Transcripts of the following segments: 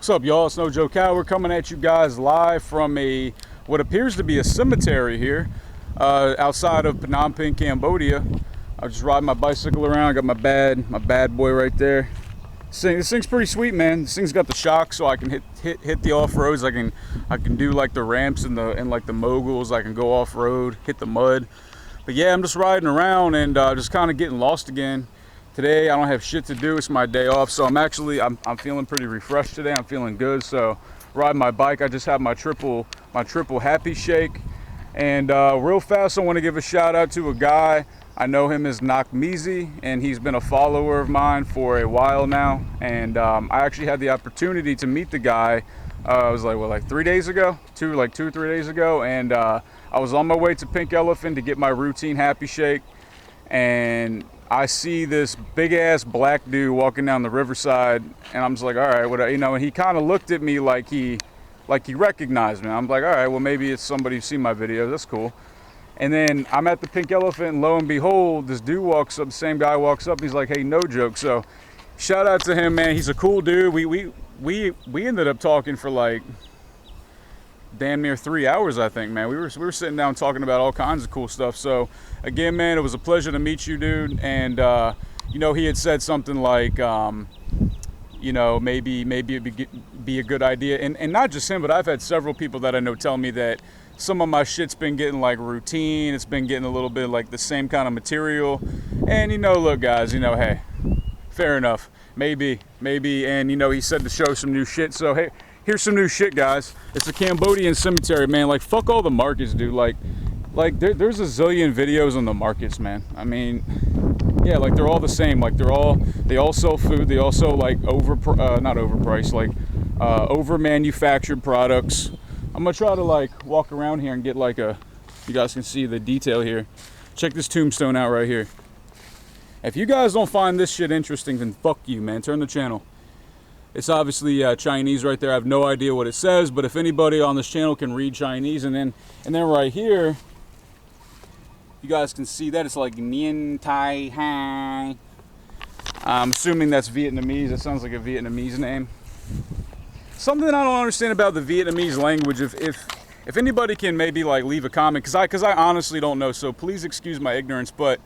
What's up, y'all? It's No Joe Cow. We're coming at you guys live from what appears to be a cemetery here outside of Phnom Penh, Cambodia. I just riding my bicycle around. I got my bad boy right there. This thing's pretty sweet, man. This thing's got the shock, so I can hit the off roads. I can do like the ramps and like the moguls. I can go off road, hit the mud. But yeah, I'm just riding around and just kind of getting lost again. Today I don't have shit to do. It's my day off, so I'm feeling pretty refreshed today. I'm feeling good. So riding my bike. I just have my triple happy shake. And real fast, I want to give a shout out to a guy. I know him as Nakmizi, and he's been a follower of mine for a while now. And I actually had the opportunity to meet the guy. It was like 3 days ago, two or 3 days ago, and I was on my way to Pink Elephant to get my routine happy shake, and I see this big ass black dude walking down the riverside, and I'm just like, all right, and he kind of looked at me like he recognized me. I'm like, all right, well, maybe it's somebody who's seen my videos. That's cool. And then I'm at the Pink Elephant, and lo and behold, this dude walks up. The same guy walks up. And he's like, hey, no joke. So shout out to him, man. He's a cool dude. We ended up talking for like damn near 3 hours, I think, man. We were sitting down talking about all kinds of cool stuff. So again, man, it was a pleasure to meet you, dude. And he had said something like maybe it'd be a good idea, and not just him, but I've had several people that I know tell me that some of my shit's been getting like routine. It's been getting a little bit like the same kind of material. And look, guys, hey, fair enough, maybe, and he said to show some new shit. So hey, here's some new shit, guys. It's the Cambodian Cemetery, man. Like, fuck all the markets, dude. Like there's a zillion videos on the markets, man. I mean, yeah, like they're all the same. Like they all sell food. They also like not overpriced, like over manufactured products. I'm gonna try to like walk around here and get like you guys can see the detail here. Check this tombstone out right here. If you guys don't find this shit interesting, then fuck you, man. Turn the channel. It's obviously Chinese right there. I have no idea what it says, but if anybody on this channel can read Chinese, and then right here, you guys can see that it's like Nien Tai Hai. I'm assuming that's Vietnamese. It sounds like a Vietnamese name. Something I don't understand about the Vietnamese language. If anybody can maybe like leave a comment, because I honestly don't know. So please excuse my ignorance. But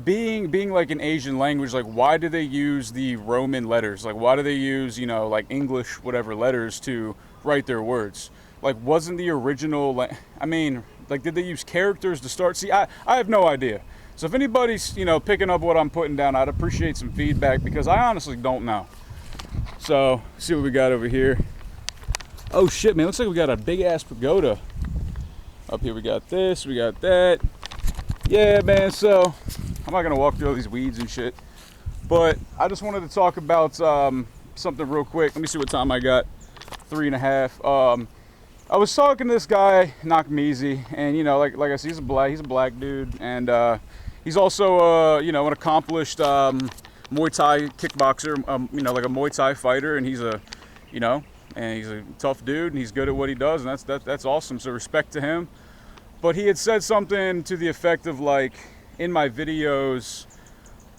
being like an Asian language, like why do they use the Roman letters? Like why do they use like English whatever letters to write their words? Like wasn't the original? I mean, like did they use characters to start? See, I have no idea. So if anybody's picking up what I'm putting down, I'd appreciate some feedback because I honestly don't know. So see what we got over here. Oh shit, man, looks like we got a big ass pagoda up here. We got this, we got that. Yeah, man, so I'm not gonna walk through all these weeds and shit, but I just wanted to talk about something real quick. Let me see what time I got. 3.5. I was talking to this guy Nakmizi, and like I said, he's a black dude, and he's also an accomplished Muay Thai kickboxer, like a Muay Thai fighter, and he's a tough dude, and he's good at what he does, and that's awesome. So respect to him. But he had said something to the effect of like, in my videos,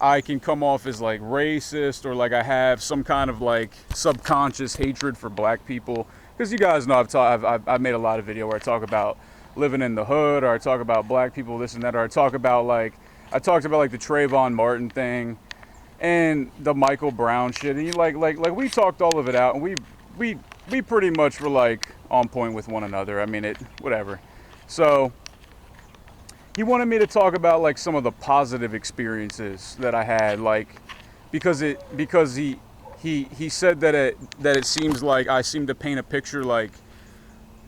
I can come off as like racist, or like I have some kind of like subconscious hatred for black people. Because you guys know I've made a lot of video where I talk about living in the hood, or I talk about black people, this and that, or I talked about like the Trayvon Martin thing and the Michael Brown shit. And like we talked all of it out, and we pretty much were like on point with one another. I mean, whatever. So he wanted me to talk about like some of the positive experiences that I had, like because he said that it seems like I seem to paint a picture like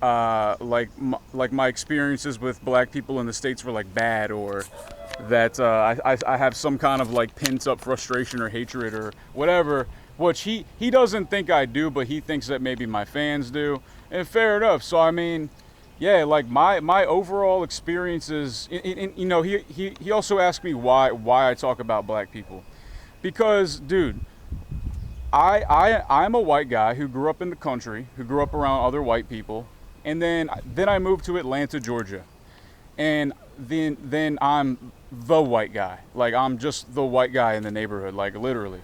my experiences with black people in the States were like bad, or that I have some kind of like pent up frustration or hatred or whatever, which he doesn't think I do, but he thinks that maybe my fans do, and fair enough. So I mean, yeah, like my overall experiences, he also asked me why I talk about black people, because dude, I'm a white guy who grew up in the country, who grew up around other white people, and then I moved to Atlanta, Georgia, and then I'm the white guy. Like I'm just the white guy in the neighborhood, like literally.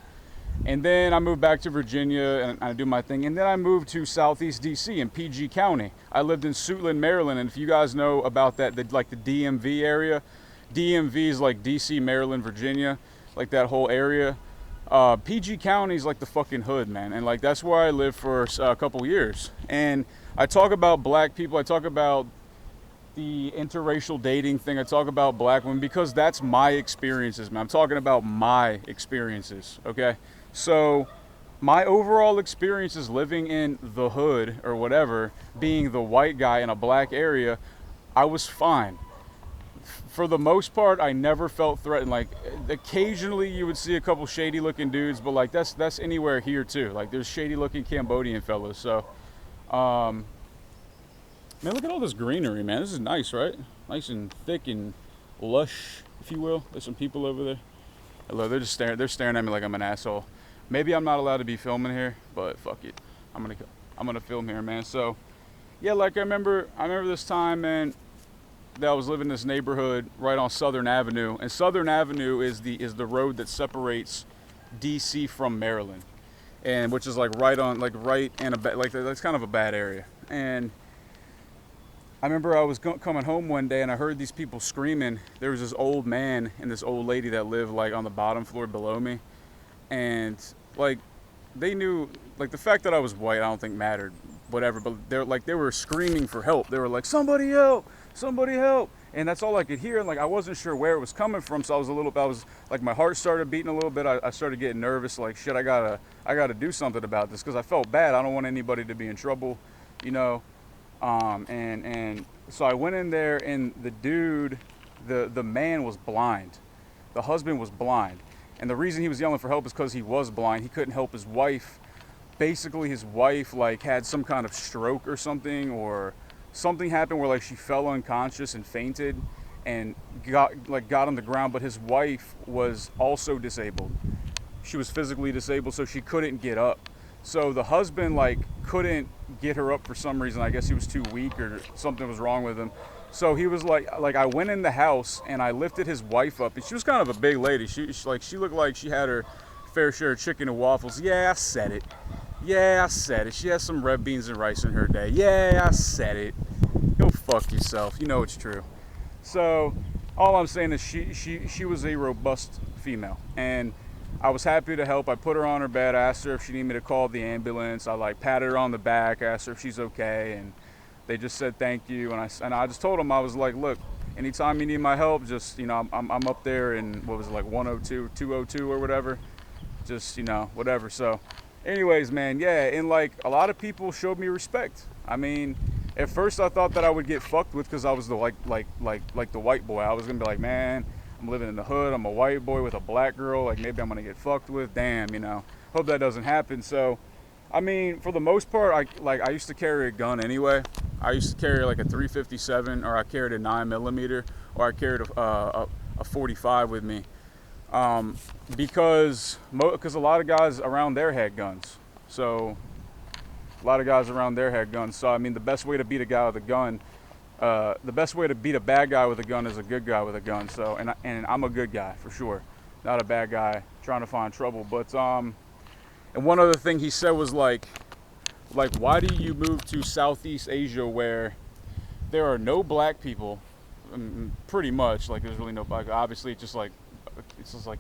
And then I moved back to Virginia and I do my thing. And then I moved to Southeast DC in PG County. I lived in Suitland, Maryland. And if you guys know about that, like the DMV area, DMV is like DC, Maryland, Virginia, like that whole area. PG County is like the fucking hood, man. And like that's where I lived for a couple years. And I talk about black people. I talk about the interracial dating thing. I talk about black women because that's my experiences, man. I'm talking about my experiences, okay? So my overall experiences living in the hood or whatever, being the white guy in a black area, I was fine. For the most part, I never felt threatened. Like occasionally you would see a couple shady looking dudes, but like that's anywhere here too. Like there's shady looking Cambodian fellas. So man, look at all this greenery, man. This is nice, right? Nice and thick and lush, if you will. There's some people over there. Hello, they're just staring. They're staring at me like I'm an asshole. Maybe I'm not allowed to be filming here, but fuck it. I'm gonna film here, man. So, yeah, like I remember this time, man, that I was living in this neighborhood right on Southern Avenue, and Southern Avenue is the road that separates DC from Maryland, and which is like right in that's kind of a bad area. And I remember I was coming home one day and I heard these people screaming. There was this old man and this old lady that lived like on the bottom floor below me, and like they knew, like the fact that I was white I don't think mattered, whatever, but they were screaming for help. They were like, somebody help, and that's all I could hear. And like I wasn't sure where it was coming from, so I was like, my heart started beating a little bit. I started getting nervous, like shit, I gotta do something about this because I felt bad. I don't want anybody to be in trouble, you know. And so I went in there, and the dude, the man was blind. The husband was blind. And the reason he was yelling for help is because he was blind. He couldn't help his wife. Basically, his wife like had some kind of stroke or something, or something happened where like she fell unconscious and fainted and got on the ground. But his wife was also disabled. She was physically disabled, so she couldn't get up. So the husband like couldn't get her up for some reason. I guess he was too weak or something was wrong with him. So he was like I went in the house and I lifted his wife up, and she was kind of a big lady. She looked like she had her fair share of chicken and waffles. Yeah, I said it. She has some red beans and rice in her day. Yeah, I said it. Go fuck yourself. You know it's true. So all I'm saying is she was a robust female, and I was happy to help. I put her on her bed, asked her if she needed me to call the ambulance. I like patted her on the back, asked her if she's okay, and they just said thank you. And I just told them, I was like, look, anytime you need my help, just, you know, I'm up there in, what was it, like 102, 202 or whatever, just, you know, whatever. So anyways, man, yeah, and like a lot of people showed me respect. I mean, at first I thought that I would get fucked with because I was the like the white boy. I was gonna be like, man, I'm living in the hood, I'm a white boy with a black girl, like maybe I'm gonna get fucked with. Damn, you know, hope that doesn't happen. So I mean, for the most part, I used to carry a gun anyway. I used to carry like a 357, or I carried a 9mm, or I carried a 45 with me, because a lot of guys around there had guns. So I mean, the best way to beat a guy with a gun, the best way to beat a bad guy with a gun is a good guy with a gun. So and I'm a good guy for sure, not a bad guy trying to find trouble. But and one other thing he said was like, why do you move to Southeast Asia where there are no black people? Pretty much, like there's really no black. Obviously, it's just like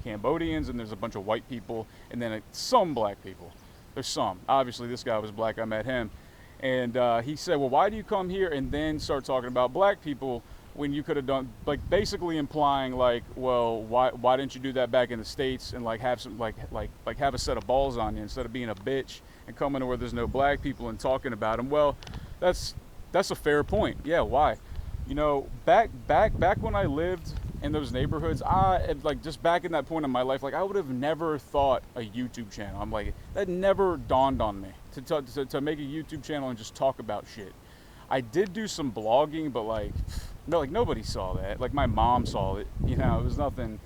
Cambodians, and there's a bunch of white people, and then some black people. There's some. Obviously, this guy was black. I met him, and he said, well, why do you come here and then start talking about black people when you could have done, like, basically implying like, well, why didn't you do that back in the States and like have some like have a set of balls on you instead of being a bitch and coming to where there's no black people and talking about them? Well, that's a fair point. Yeah, why? You know, back when I lived in those neighborhoods, just back in that point in my life, like I would have never thought a YouTube channel. I'm like, that never dawned on me to make a YouTube channel and just talk about shit. I did do some blogging, but like nobody saw that. Like my mom saw it, you know, it was nothing.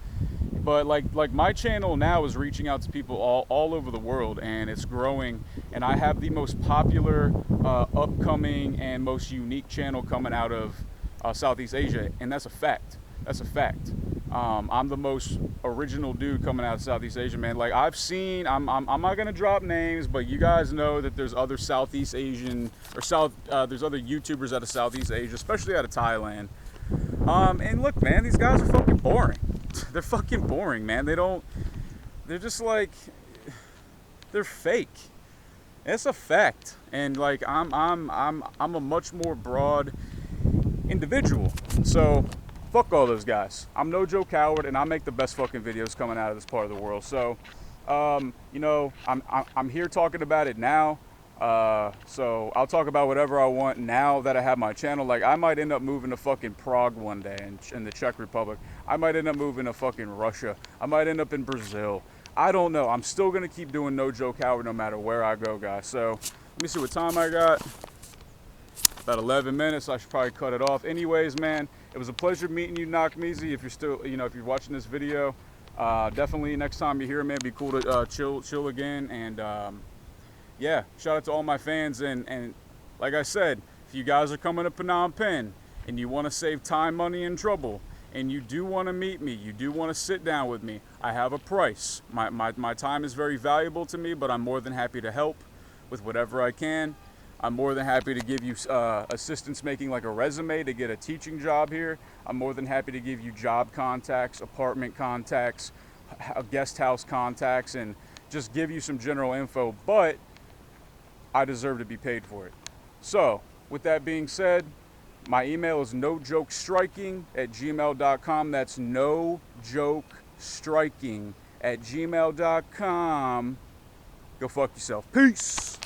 But like my channel now is reaching out to people all over the world, and it's growing. And I have the most popular, upcoming, and most unique channel coming out of Southeast Asia, and that's a fact. That's a fact. I'm the most original dude coming out of Southeast Asia, man. Like I've seen, I'm not gonna drop names, but you guys know that there's other Southeast Asian or there's other YouTubers out of Southeast Asia, especially out of Thailand. And look, man, these guys are fucking boring. They're fucking boring, man. They're just like, they're fake. It's a fact. And like I'm a much more broad individual. So fuck all those guys. I'm no Joe Coward, and I make the best fucking videos coming out of this part of the world. So, you know, I'm here talking about it now. So I'll talk about whatever I want now that I have my channel. Like I might end up moving to fucking Prague one day in the Czech Republic. I might end up moving to fucking Russia. I might end up in Brazil. I don't know. I'm still gonna keep doing No Joe Coward no matter where I go, guys. So let me see what time I got. About 11 minutes. I should probably cut it off. Anyways, man, it was a pleasure meeting you, Knockmeezy. If you're still, you know, if you're watching this video, definitely next time you're here, man, it'd be cool to chill again. And yeah, shout out to all my fans. And like I said, if you guys are coming to Phnom Penh and you want to save time, money, and trouble, and you do want to meet me, you do want to sit down with me, I have a price. My time is very valuable to me, but I'm more than happy to help with whatever I can. I'm more than happy to give you assistance making like a resume to get a teaching job here. I'm more than happy to give you job contacts, apartment contacts, guest house contacts, and just give you some general info, but I deserve to be paid for it. So with that being said, my email is nojokestriking@gmail.com. That's nojokestriking@gmail.com. Go fuck yourself. Peace.